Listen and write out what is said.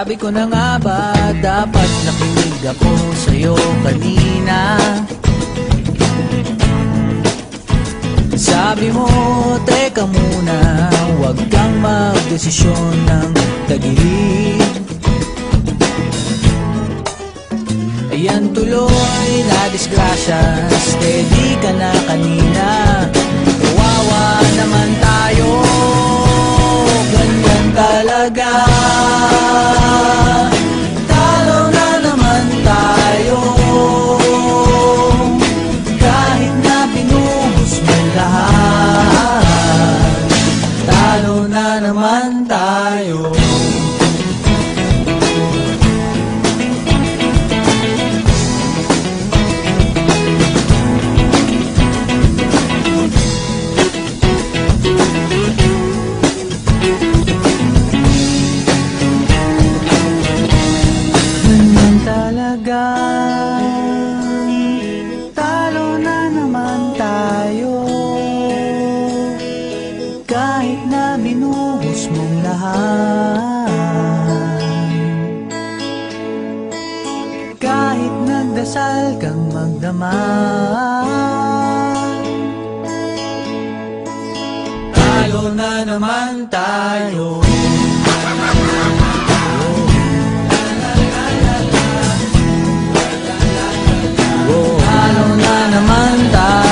Sabi ko na nga ba, dapat nakinig ako sa'yo kanina. Sabi mo, teka muna, huwag kang magdesisyon ng tagilid. Ayan tuloy na disgrasya, steady ka na kanina. Kawawa naman tayo, ganyan talaga. Talo na naman tayo, kahit na binuhos mo lahat. Talo na naman tayo. Talo na naman tayo, kahit na binuhos mong lahat. Kahit nagdasal kang magdamag, talo na naman tayo. Talo na naman tayo.